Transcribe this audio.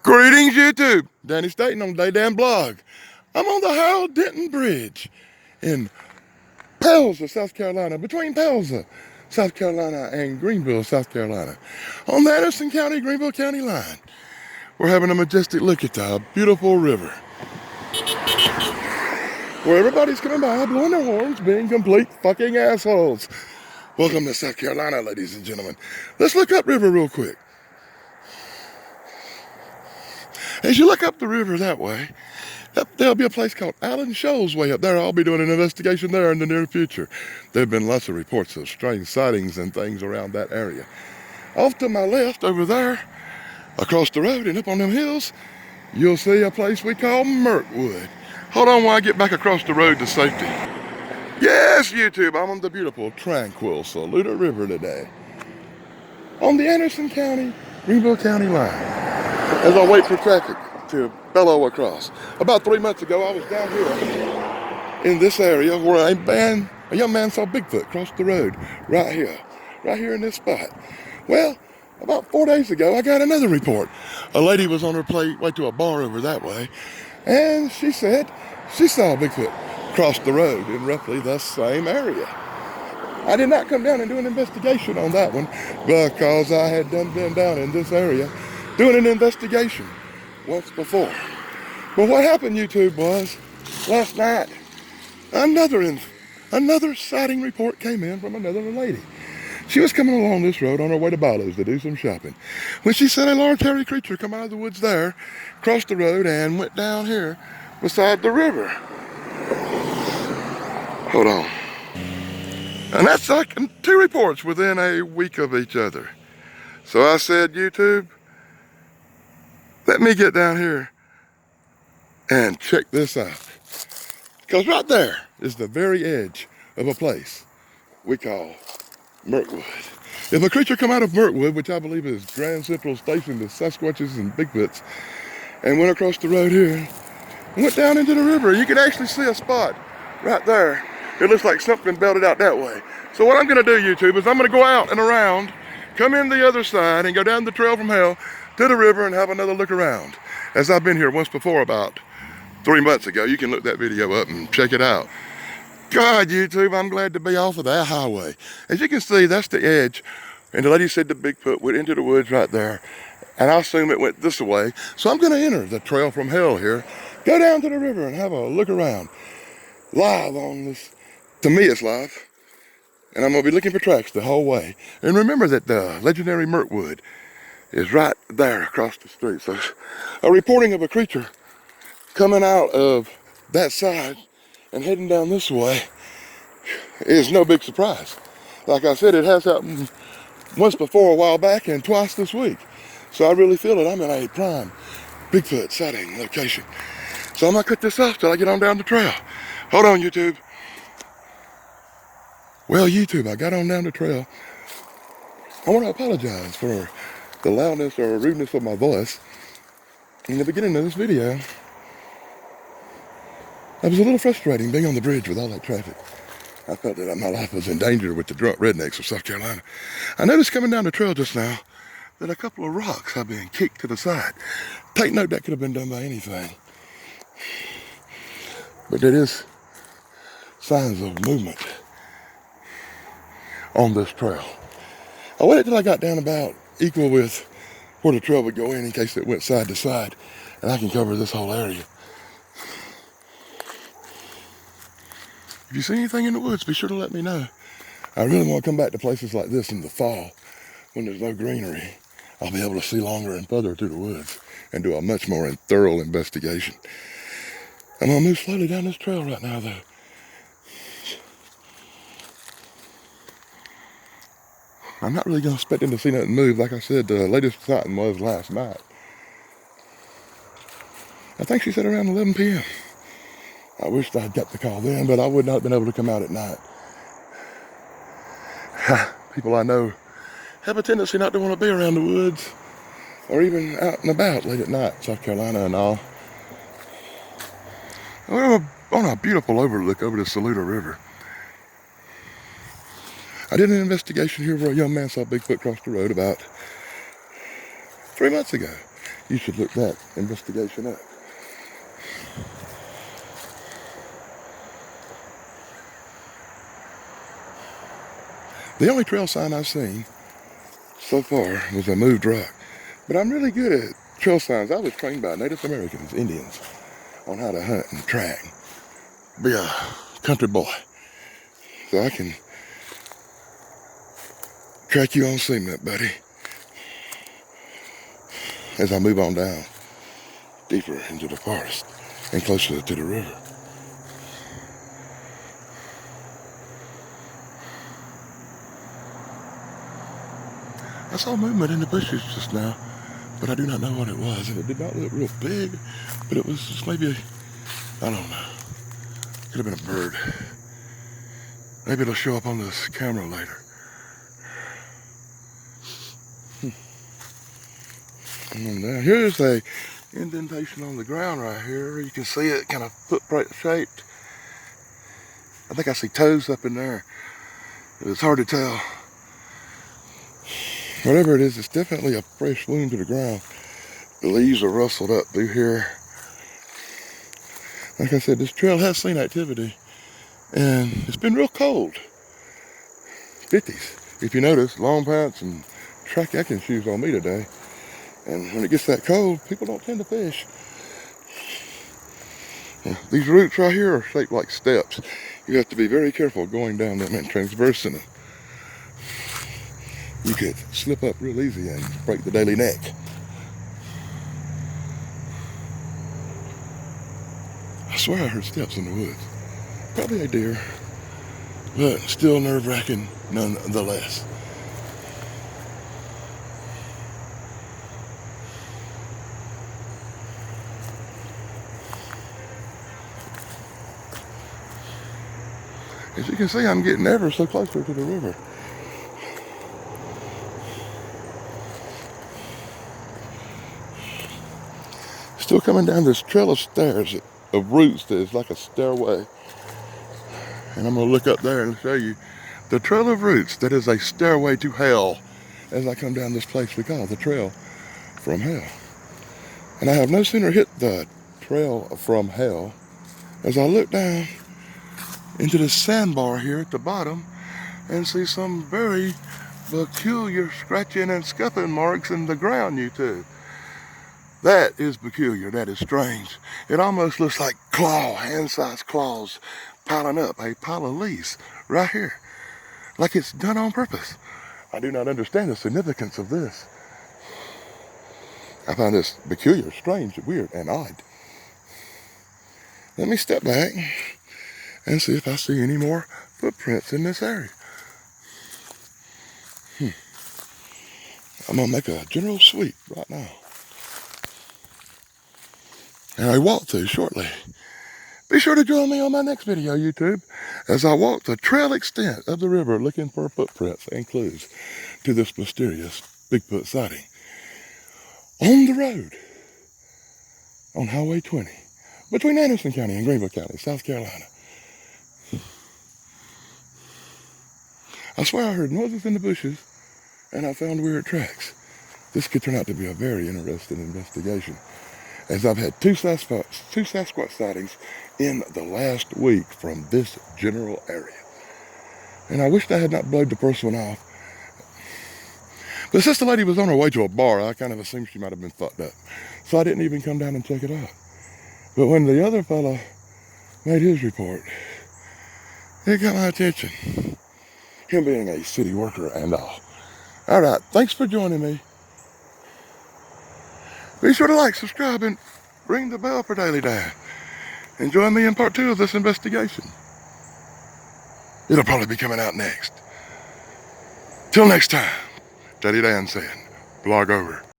Greetings, YouTube. Danny Staten on Day Damn Blog. I'm on the Harold Denton Bridge in Pelza, South Carolina, between Pelza, South Carolina, and Greenville, South Carolina, on the Anderson County, Greenville County line. We're having a majestic look at the beautiful river, where everybody's coming by, blowing their horns, being complete fucking assholes. Welcome to South Carolina, ladies and gentlemen. Let's look up river real quick. As you look up the river that way, there'll be a place called Allen Shoals way up there. I'll be doing an investigation there in the near future. There have been lots of reports of strange sightings and things around that area. Off to my left over there, across the road and up on them hills, you'll see a place we call Mirkwood. Hold on while I get back across the road to safety. Yes, YouTube, I'm on the beautiful, tranquil Saluda River today, on the Anderson County, Greenville County line, as I wait for traffic to bellow across. About 3 months ago, I was down here in this area where a young man saw Bigfoot cross the road right here in this spot. Well, about 4 days ago, I got another report. A lady was on her way to a bar over that way, and she said she saw Bigfoot cross the road in roughly the same area. I did not come down and do an investigation on that one because I had been down in this area doing an investigation once before. But what happened, YouTube, was last night another sighting report came in from another lady. She was coming along this road on her way to Barlow's to do some shopping when she said a large hairy creature come out of the woods there, crossed the road, and went down here beside the river. Hold on. And that's like 2 reports within a week of each other. So I said, YouTube, let me get down here and check this out. Because right there is the very edge of a place we call Mirkwood. If a creature come out of Mirkwood, which I believe is Grand Central Station to Sasquatches and Bigfoots, and went across the road here, and went down into the river, you can actually see a spot right there. It looks like something belted out that way. So what I'm gonna do, YouTube, is I'm gonna go out and around, come in the other side, and go down the trail from hell to the river and have another look around. As I've been here once before about 3 months ago. You can look that video up and check it out. God, YouTube, I'm glad to be off of that highway. As you can see, that's the edge. And the lady said the Bigfoot went into the woods right there. And I assume it went this way. So I'm gonna enter the trail from hell here, go down to the river and have a look around. Live on this, to me it's live. And I'm gonna be looking for tracks the whole way. And remember that the legendary Mirkwood is right there across the street. So a reporting of a creature coming out of that side and heading down this way is no big surprise. Like I said, it has happened once before a while back and twice this week. So I really feel that I'm in a prime Bigfoot sighting location. So I'm gonna cut this off till I get on down the trail. Hold on, YouTube. Well, YouTube, I got on down the trail. I want to apologize for the loudness or rudeness of my voice in the beginning of this video. It was a little frustrating being on the bridge with all that traffic. I felt that my life was in danger with the drunk rednecks of South Carolina. I noticed coming down the trail just now that a couple of rocks have been kicked to the side. Take note, that could have been done by anything. But there is signs of movement on this trail. I waited till I got down about equal with where the trail would go in case it went side to side, and I can cover this whole area. If you see anything in the woods, be sure to let me know. I really want to come back to places like this in the fall when there's no greenery. I'll be able to see longer and further through the woods and do a much more thorough investigation. I'm gonna move slowly down this trail right now though. I'm not really expecting to see nothing move. Like I said, the latest sighting was last night. I think she said around 11 p.m. I wished I'd got the call then, but I would not have been able to come out at night. People I know have a tendency not to want to be around the woods or even out and about late at night, South Carolina and all. We're on a beautiful overlook over the Saluda River. I did an investigation here where a young man saw Bigfoot cross the road about 3 months ago. You should look that investigation up. The only trail sign I've seen so far was a moved rock. But I'm really good at trail signs. I was trained by Native Americans, Indians, on how to hunt and track. Be a country boy. So I can track you on cement, buddy. As I move on down deeper into the forest and closer to the river. I saw movement in the bushes just now, but I do not know what it was. And it did not look real big, but it was just maybe, I don't know. Could have been a bird. Maybe it'll show up on this camera later. And now here's a indentation on the ground right here. You can see it kind of footprint shaped. I think I see toes up in there. It's hard to tell. Whatever it is, it's definitely a fresh wound to the ground. The leaves are rustled up through here. Like I said, this trail has seen activity, and it's been real cold. 50s. If you notice, long pants and trekking shoes on me today. And when it gets that cold, people don't tend to fish. Yeah, these roots right here are shaped like steps. You have to be very careful going down them and transversing them. You could slip up real easy and break the daily neck. I swear I heard steps in the woods. Probably a deer, but still nerve-wracking nonetheless. As you can see, I'm getting ever so closer to the river. Still coming down this trail of stairs, of roots that is like a stairway. And I'm going to look up there and show you the trail of roots that is a stairway to hell as I come down this place we call the trail from hell. And I have no sooner hit the trail from hell as I look down into the sandbar here at the bottom and see some very peculiar scratching and scuffing marks in the ground, you two. That is peculiar, that is strange. It almost looks like hand-sized claws piling up, a pile of leaves right here, like it's done on purpose. I do not understand the significance of this. I find this peculiar, strange, weird, and odd. Let me step back and see if I see any more footprints in this area. I'm gonna make a general sweep right now. And I walk through shortly. Be sure to join me on my next video, YouTube, as I walk the trail extent of the river looking for footprints and clues to this mysterious Bigfoot sighting. On the road, on Highway 20, between Anderson County and Greenville County, South Carolina. I swear I heard noises in the bushes, and I found weird tracks. This could turn out to be a very interesting investigation, as I've had two Sasquatch sightings in the last week from this general area. And I wished I had not blowed the first one off. But since the lady was on her way to a bar, I kind of assumed she might have been fucked up. So I didn't even come down and check it out. But when the other fella made his report, it got my attention. Him being a city worker and all. All right, thanks for joining me. Be sure to like, subscribe, and ring the bell for daily Dan. And join me in part 2 of this investigation. It'll probably be coming out next. Till next time, Daddy Dan saying, blog over.